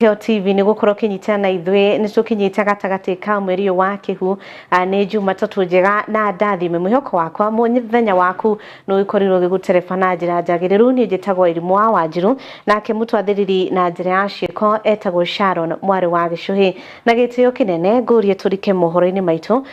Yo TV ni gukoro kinyitana ithwe ni tukinyita gatagati ka mweri wa kihu ni Jumatatu njega na ndathime mwihoko wakwa munyithenya waku no ikorirwo giguterefana njira njagiriru ni njitagwo Irimu wa Wanjiru nake mutwathiriri na njira ya ciiko etagwo Sharon mwari wa Gicuhi na gitio kinene ngurie turike mohoro-ini maitu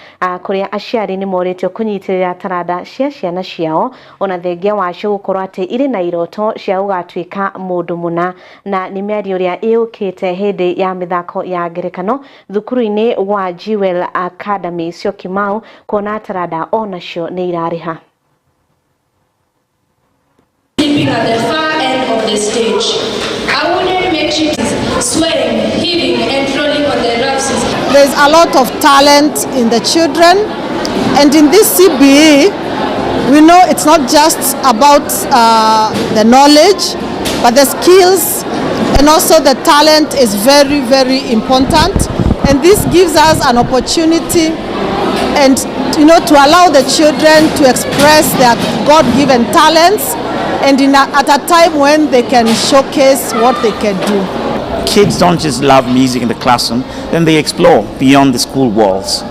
kuria aciari ni moritio kunyitirira taranda cia ciana ciao ona thengia wacio gukorwo ati iri na iroto cia ugatwika mundu muna na ni miario ria iukite hindi ya mithako ya ngerekano thukuru-ini wa Jewel Academy cio Kimau kuona taranda onacio ni irariha. Sleeping at the far end of the stage. I wouldn't make you sweating, heaving and rolling on the rough system. There's a lot of talent in the children, and in this CBE we know it's not just about the knowledge, but the skills and also the talent is very, very important. And this gives us an opportunity and to allow the children to express their God-given talents and at a time when they can showcase what they can do. Kids don't just love music in the classroom, then they explore beyond the school walls.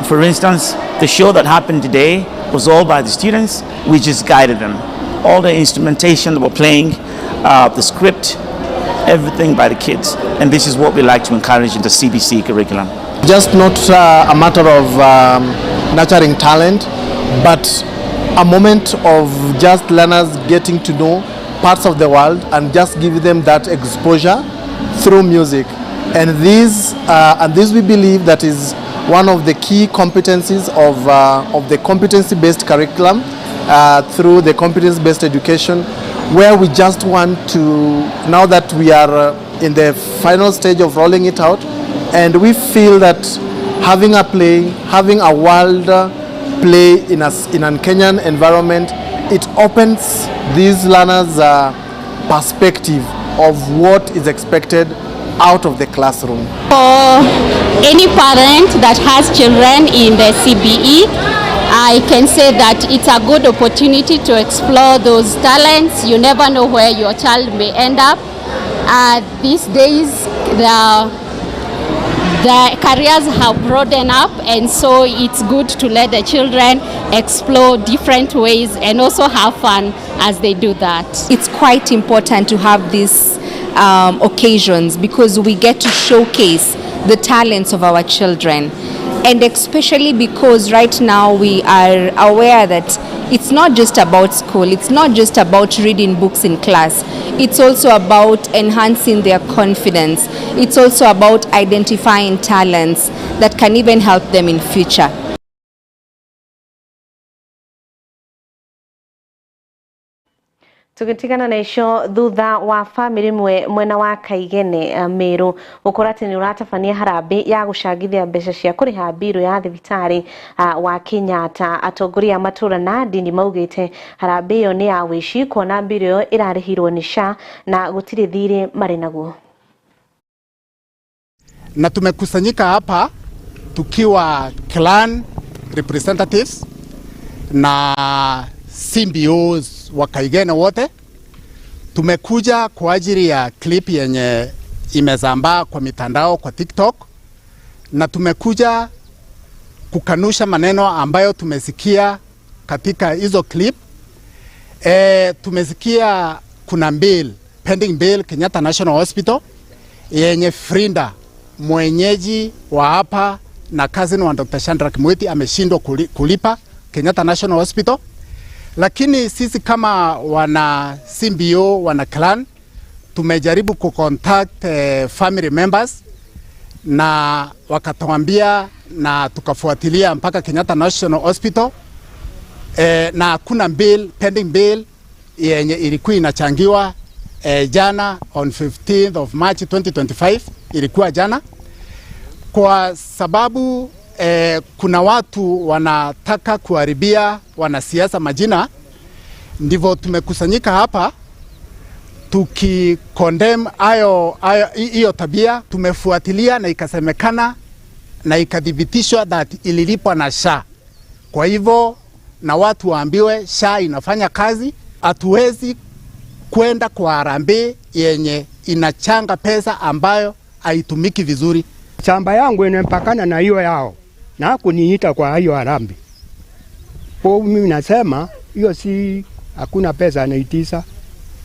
For instance, the show that happened today was all by the students. We just guided them. All the instrumentation that we're playing, the script, everything by the kids. And this is what we like to encourage in the CBC curriculum. Just not a matter of nurturing talent, but a moment of just learners getting to know parts of the world and just give them that exposure through music. And this we believe that is one of the key competencies of the competency-based curriculum through the competence-based education, where we just want to, now that we are in the final stage of rolling it out, and we feel that having a play, having a world play in a Kenyan environment, it opens these learners' perspective of what is expected out of the classroom. For any parent that has children in the CBE, I can say that it's a good opportunity to explore those talents. You never know where your child may end up. These days, the careers have broadened up, and so it's good to let the children explore different ways and also have fun as they do that. It's quite important to have these occasions because we get to showcase the talents of our children. And especially because right now we are aware that it's not just about school, it's not just about reading books in class, it's also about enhancing their confidence, it's also about identifying talents that can even help them in future. Tugitigana na icio thutha wa family mwena wa Kaigene Meru ukorati ni uratabania harambe ya gucangithia mbeca cia kuriha biro ya thibitari wa Kenyatta. Atongoria matura na dini maugite harambe iyo ni ya wici kuona biro yo irarihirwo ni SHA na gutire thire mari naguo. Na tumekusanyika hapa tukiwa clan representatives na CBOs wa Kaigene wote. Tumekuja kwa ajili ya clip yenye imezambaa kwa mitandao kwa TikTok, na tumekuja kukanusha maneno ambayo tumesikia katika hizo clip. Tumesikia kuna bill, pending bill Kenyatta National Hospital yenye Frinda mwenyeji wa hapa na cousin wa Dr. Chandra Kimweti ameshindwa kulipa Kenyatta National Hospital. Lakini sisi kama wana CBO, wana clan, tumejaribu kucontact family members na wakatuambia na tukafuatilia mpaka Kenyatta National Hospital na kuna bill, pending bill yenye ilikuwa inachangiwa jana on 15th of March 2025, ilikuwa jana, kwa sababu kuna watu wanataka kuharibia wanasiasa majina. Ndivyo tumekusanyika hapa tukikondem hiyo tabia. Tumefuatilia na ikasemekana na ikadhibitishwa that ililipwa na SHA. Kwa hivyo na watu waambiwe SHA inafanya kazi. Hatuwezi kwenda kwa harambee yenye inachanga pesa ambayo haitumiki vizuri. Shamba yangu inempakana na hiyo yao na kuniita kwa hiyo harambee. Kwa mimi nasema hiyo si hakuna pesa anaitisa.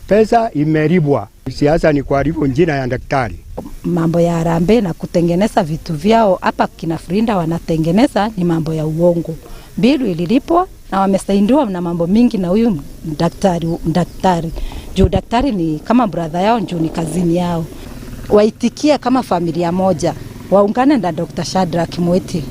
Pesa imeribwa. Siasa ni kuharibu jina ya daktari. Mambo ya harambee na kutengeneza vitu vyao hapa kina Frinda wanatengeneza ni mambo ya uongo. Bilu ililipwa na wamesaidiwa na mambo mingi na huyu daktari. Juu daktari ni kama brother yao, juu ni kazini yao. Waitikie kama familia moja. Waungane na Dr. Shadrack Mweti.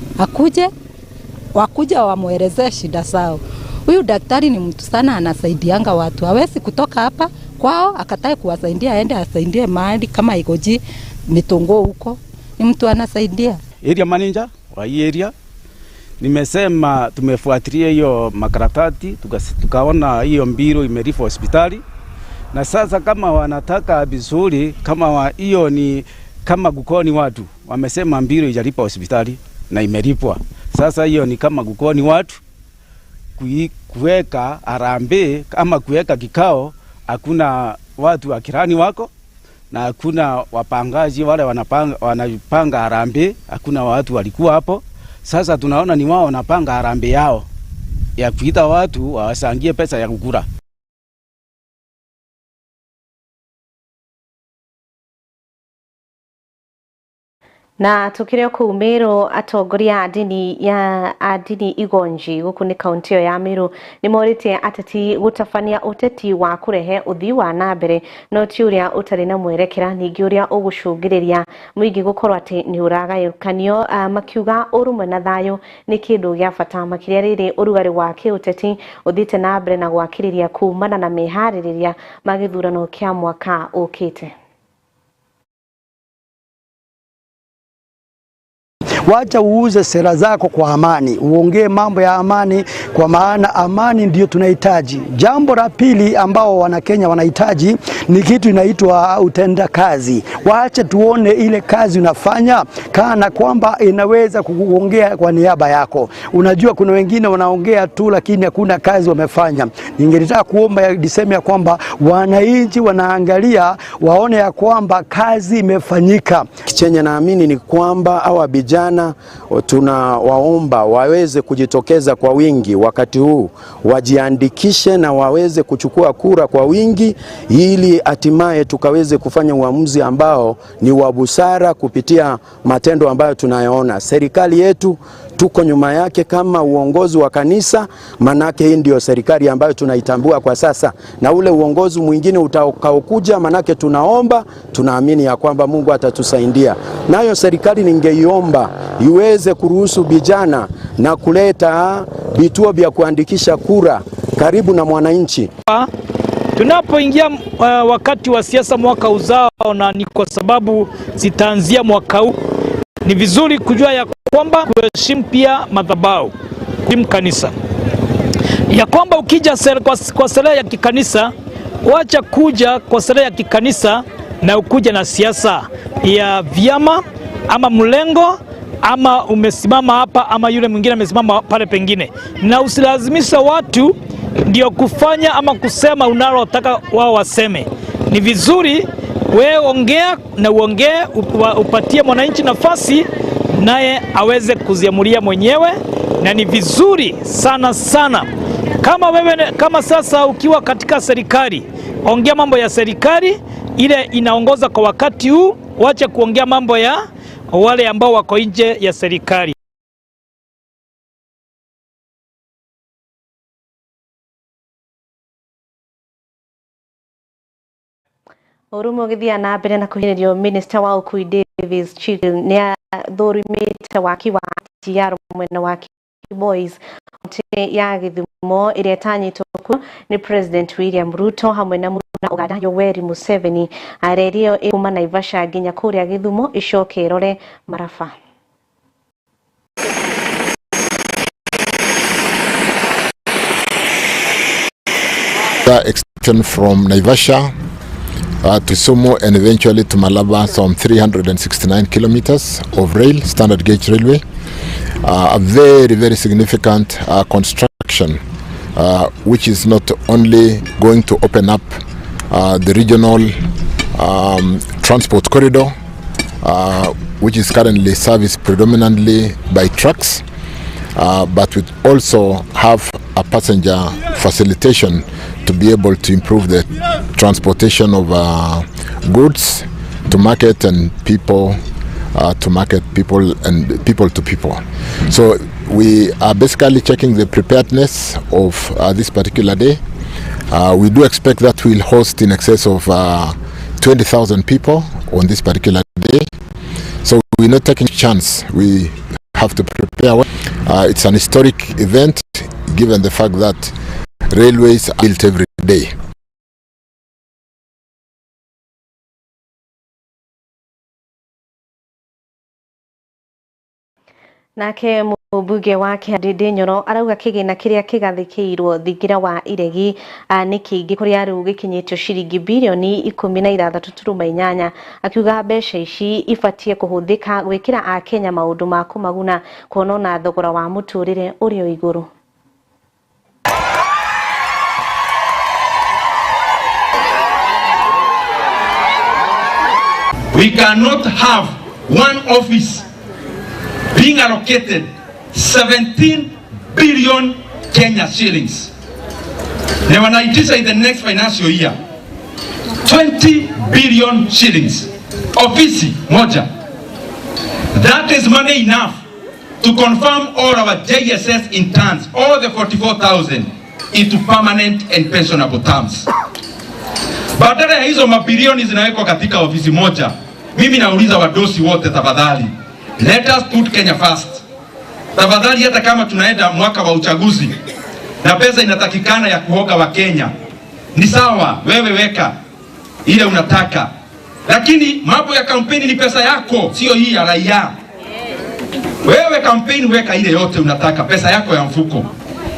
Wakuja wamuelezee shida zao. Huyu daktari ni mtu sana, anasaidianga watu. Hawezi kutoka hapa kwao akatae kuwasaidia aende asaidie mahali kama Igoji Mitongo huko. Ni mtu anasaidia. Area manager wa hii area nimesema tumefuatilia hiyo makaratati tukaona hiyo mbiro imerifwa hospitali, na sasa kama wanataka vizuri kama hiyo ni kama gukoni watu wamesema mbiro ijalipa hospitali na imeripwa. Sasa hiyo ni kama gukoni watu kuweka harambee ama kuweka kikao, hakuna watu wa kirani wako na hakuna wapangaji wale wanapanga harambee, hakuna watu walikuwa hapo. Sasa tunaona ni wao wanapanga harambee yao ya kuita watu wasangie pesa ya kukura. Na tukire ku Meru, atongoria adini Igonji guku ni kaunti ya Meru ni morite ateti gutafania uteti wa kurehe uthii wa nambere no ti uria utari na mwerekera ningi uria ugucungiriria muingi gukorwo ati ni uragayukanio. Makiuga urumwe na thayo ni kindu gya bata makiria riri urugari wa kiuteti uthite na mbere na gwakiriria kumana na mehaririria magithurano kia mwaka ukite. Wacha uuze sera zako kwa amani, uongee mambo ya amani, kwa maana amani ndio tunahitaji. Jambo la pili ambao Wanakenya wanahitaji ni kitu inaitwa utenda kazi. Waache tuone ile kazi unafanya kana kwamba inaweza kuongea kwa niaba yako. Unajua kuna wengine wanaongea tu lakini hakuna kazi wamefanya. Ningetaka kuomba niseme ya kwamba wananchi wanaangalia waone ya kwamba kazi imefanyika. Chenye naamini ni kwamba hawa vijana tunawaomba waweze kujitokeza kwa wingi wakati huu, wajiandikishe na waweze kuchukua kura kwa wingi, ili hatimaye tukaweze kufanya uamuzi ambao ni wa busara kupitia matendo ambayo tunayaona. Serikali yetu tuko nyuma yake kama uongozi wa kanisa, manake hii ndio serikali ambayo tunaitambua kwa sasa, na ule uongozi mwingine utakaokuja manake tunaomba, tunaamini ya kwamba Mungu atatusaidia. Nayo serikali ningeiomba iweze kuruhusu vijana na kuleta vituo vya kuandikisha kura karibu na mwananchi. Tunapoingia wakati wa siasa mwaka uzao, na ni kwa sababu zitaanzia mwaka huu, ni vizuri kujua ya kwamba kuheshimu pia madhabahu, kanisa, ya kwamba ukija kwa sala ya kikanisa, wacha kuja kwa sala ya kikanisa na ukuja na siasa ya vyama ama mlengo, ama umesimama hapa ama yule mwingine amesimama pale pengine, na usilazimisha watu ndio kufanya ama kusema unalotaka wao waseme. Ni vizuri wewe ongea na uongee, upatie mwananchi nafasi naye aweze kuziamulia mwenyewe, na ni vizuri sana sana kama wewe kama sasa ukiwa katika serikali, ongea mambo ya serikali ile inaongoza kwa wakati huu, wacha kuongea mambo ya wale ambao wako nje ya serikali. Orumo githia na mbere na kuhiririo Minister wa Ukui Davis Chirchir ni athurumite waki wa TR mwena wa Boys ya Githumo iria tanyitwo ni President William Ruto hamwe na Muruna Uganda Yoweri Museveni arerio kuma Naivasha nginya kuria Githumo icoke irore marafa. Extension from Naivasha to Sumo and eventually to Malaba, some 369 kilometers of rail, standard gauge railway. A very, very significant construction which is not only going to open up the regional transport corridor, which is currently serviced predominantly by trucks, but we also have a passenger facilitation to be able to improve the transportation of goods to market and people to market, people and people to people. So we are basically checking the preparedness of this particular day. We do expect that we'll host in excess of 20,000 people on this particular day. So we're not taking a chance. We have to prepare well. It's an historic event given the fact that railways are built every day. Nake mũmbunge wa Kiambaa Nyoro arauga kĩgĩna kĩrĩa kĩgathĩkĩirwo thingira wa iregi nĩ kĩingĩ kũrĩa rĩu gĩkinyĩtio ciringi birioni 16.8, akiuga mbeca ici ibatie kũhũthĩka gwĩkĩra Akenya maũndũ ma kũmaguna kuona na thogora wa mũtũrĩre ũrĩ igũrũ. We cannot have one office being allocated 17 billion Kenya shillings. Now, when I decide the next financial year, 20 billion shillings. Office moja. That is money enough to confirm all our JSS interns, all the 44,000, into permanent and pensionable terms. Badala ya hizo mabilioni zinawekwa katika ofisi moja, mimi nauliza wadosi wote tafadhali, let us put Kenya first. Tafadhali, hata kama tunaenda mwaka wa uchaguzi na pesa inatakikana ya kuhoga wa Kenya, ni sawa, wewe weka ile unataka, lakini mambo ya kampeni ni pesa yako, sio hii ya raia. Wewe kampeni weka ile yote unataka, pesa yako ya mfuko.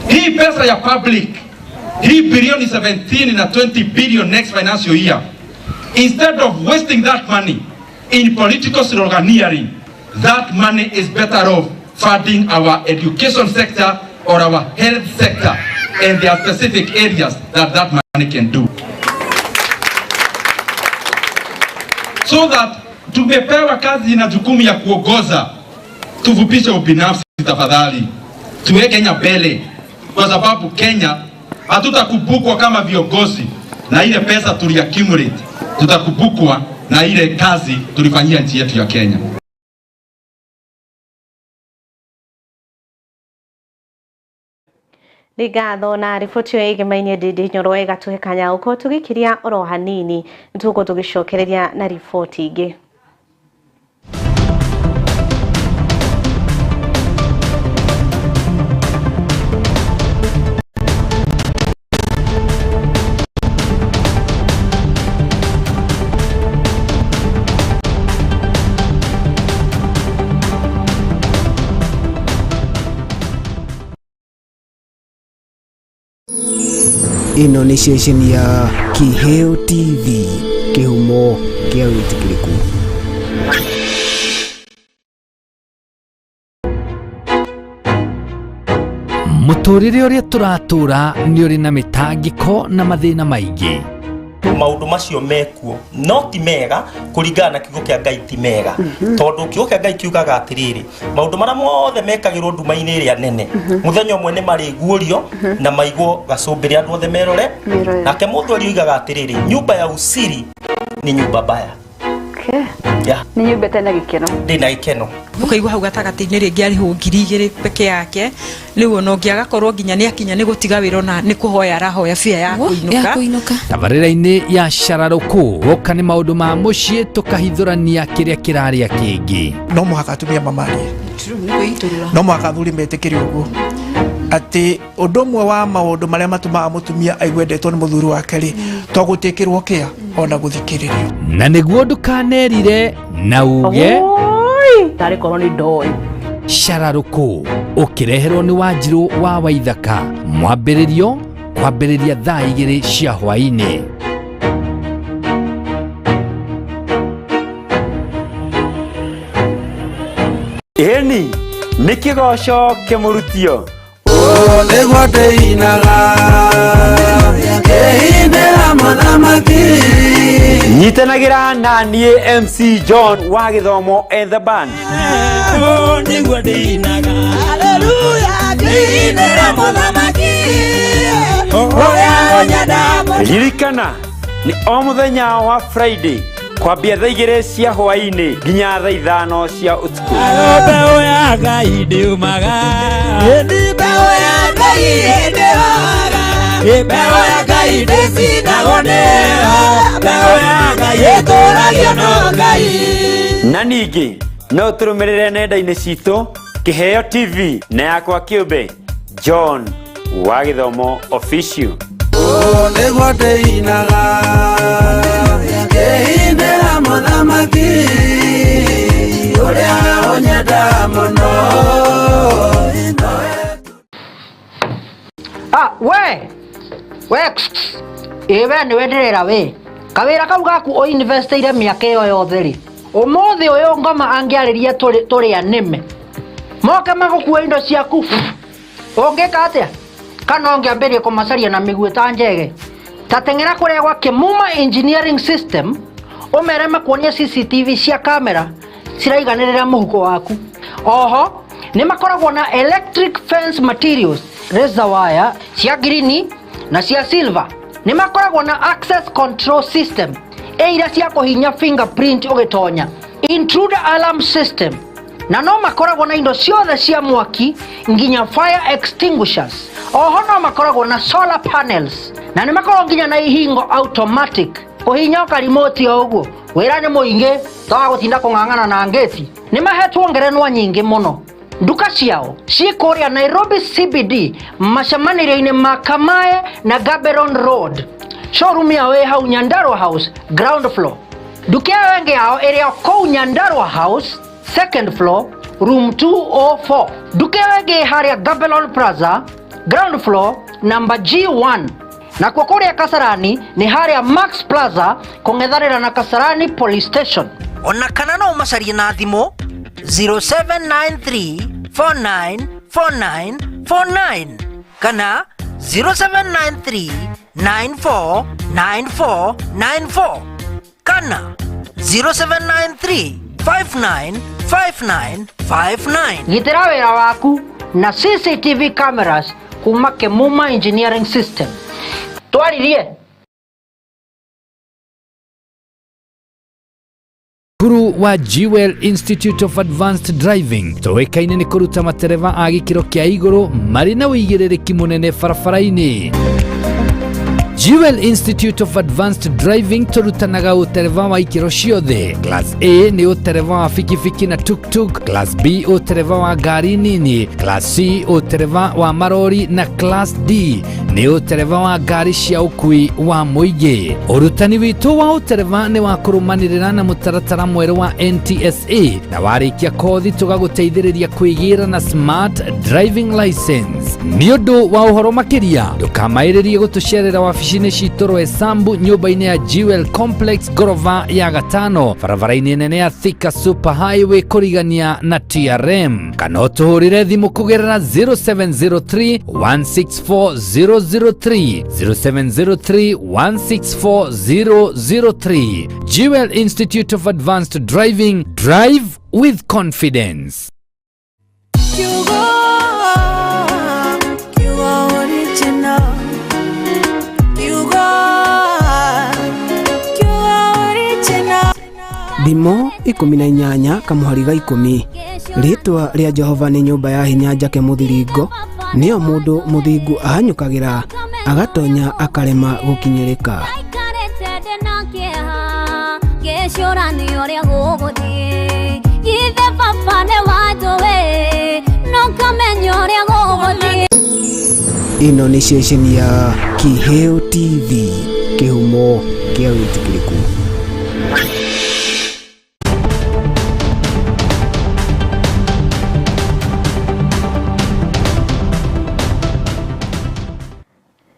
Hii pesa ya public, hii bilioni 17 na 20 billion next financial year, instead of wasting that money in political sloganeering, that money is better off funding our education sector or our health sector, and there are specific areas that money can do. So that tumepewa kazi na jukumu ya kuongoza, tuvupishe ubinafsi tafadhali, tuweke Kenya mbele, kwa sababu Kenya hatutakumbukwa kama viongozi na ile pesa tuliaccumulate, tutakumbukwa na ile kazi tulifanyia nchi yetu ya Kenya. Nĩngatho na riboti ĩyo ĩgemainie Ndindi Nyoro ĩgatũhe kanya ũko tũgĩkĩria oro hanini, nĩtũgũkorwo tũgĩcokereria na riboti ingĩ. Ino ni station ya Kiheo TV, kihumo kia witikiriku. Muturire uria turatura ni uri na mitangiko na mathina maingi. Maundu macio mekuo no ti mega kuringana na kiugo kia Ngai ti mega tondu kiugo kia Ngai kiugaga atiriri maundu maria mothe mekagirwo nduma-ini iria nene muthenya umwe ni mariguorio na maigwo gacumbiri andu othe merore nake mundu ariugaga atiriri nyumba ya usiri ni nyumba mbaya. Ni nyumba tena gikeno ndina gikeno ukaigwa hau gatagati-ini ringi ari ho 2,000 peke yake riu ono ngiagakorwo nginya ni akinya ni gutiga wira na ni kuhoya arahoya fia ya kuinuka tabarĩra-inĩ ya Shararũkũ goka nĩ maũndũ ma mũciĩ tũkahithũrania kĩrĩa kĩrarĩa kĩngĩ. No mũhaka atumia mamarie, no mũhaka athuri metĩkĩre ũguo atĩ ũndũ ũmwe wa maũndũ marĩa matũmaga mũtumia aigue endetwo nĩ mũthuri wake rĩ to gũtĩkĩrwo kĩa ona gũthikĩrĩrio. Na nĩguo ndũkanerire na uge tarĩ korwo nĩ ndoĩ. Shararũkũ ũkĩreherwo nĩ Wanjirũ wa Waithaka, mwambĩrĩrio kwambĩrĩria thaa 2 cia hwaĩ-inĩ. Ĩni nĩ kĩgoco kĩmũrutio. Legote inaga Kehinde amadamaki Nyitanagira na nie MC John wa Githomo and the band. Legote inaga Hallelujah Kehinde amadamaki Oya onyada Lirikana ni o muthenya wa Friday kwambia thaa 2 cia hwaini nginya thaa 5 cia utuku. Beo ya Ngai ndiumaga beo ya Ngai ndiumaga beo ya Ngai ndicindagwo beo ya Ngai itũragio no Ngai. Na ningĩ no tũrũmĩrĩre nenda-inĩ citũ Kĩheo TV na yakwa kĩũmbe John wa Githomo Official. Legote inaga Kehinde amadamaki Uria onyeda mono. Ewe ni wenderera we kawira kau gaku o investiire miaka iyo yothe ri umuthi uyu ngoma angiariria turi anime moke magukua indo ciaku ungika atia kana ungiambirie kumacaria na miguu ta njege tatengera kuria gwa Kimuma Engineering System umere makuonia CCTV cia kamera ciraiganirira muhuko waku. Oho ni makoragwo na electric fence materials razor wire cia green na cia silver. Ni makoragwo na access control system eira cia kuhinya fingerprint ugitonya, intruder alarm system, na no makoragwo na indo ciothe cia mwaki nginya fire extinguishers. Oho no makoragwo na solar panels na ni makoragwo nginya na ihingo automatic kuhinya ka remote oguo wira ni muingi tawa gutinda kung'ang'ana na ngeti. Ni mahetwo ngerenwa nyingi muno. Nduka ciao cikuria Nairobi CBD macamanĩrio-inĩ ma Kamae na Gaborone Road. Showroom yao ĩ hau Nyandarua House ground floor. Nduka yao yao ĩrĩ kũu Nyandarua House second floor room 204. Nduka yao ĩngĩ harĩa Gaborone Plaza ground floor number G1. Na kwa kũrĩa Kasarani ni harĩa Max Plaza kũng'ethanĩra na Kasarani Police Station. Ona kana no macarie na thimũ 0793494949 kana 0793949494 kana 0793595959. Gitĩra wĩra waku na CCTV cameras kuma Kimuma Engineering System. Twaririe Kuru wa Jewel Institute of Advanced Driving toekaine ni kuruta matereva a gikiro kia iguru mari na uigiririki munene barabara-ini. Jewel Institute of Advanced Driving turutanaga utereva wa ikiro ciothe. Class A ni utereva wa fikifiki na tuk-tuk, Class B utereva wa gari nini, Class C utereva wa marori na Class D ni utereva wa gari cia ukui wa muingi. Urutani witu wa utereva ni wa kurumanirira na mutaratara mweru wa NTSA na warikia kothi tugaguteithiriria kwigira na smart driving license. Ni undu wa uhoro makiria ndukamairirie gutucerera wabici citoro Esambu nyumba-ini ya Jewel Complex gorova ya gatano barabara-ini nene ya Thika Super Highway kurigania na TRM kana utuhurire thimu kugerera 0703 164003 0703 164003. Jewel Institute of Advanced Driving, drive with confidence. Thimo 18 kamuhariga 10 ritwa ria Jehova ni nyumba ya hinya njake muthiringo niyo mundu muthingu ahanyukagira agatonya akarema gukinyirika ino ni ceceni ya Kĩheo TV kihumo kia witikiriku.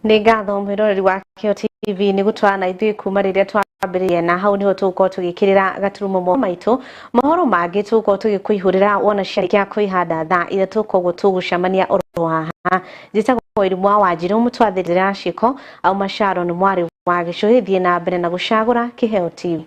Nĩ ngatho mwĩroreri wa Kĩheo TV TV ni gutwana ithui kuma riria twambiririe na hau niho tuko tugikirira gaturumo mo maitu mahoro mangi tuko tugikuihurira wona ciarĩkia kuihanda thaa ira tuko tugucamania oro haha njitagwo Irimu wa Wanjiru mutwathirira ciko au masharo ni mwari wa Gicuhi thie na mbere na gucagura Kiheo TV.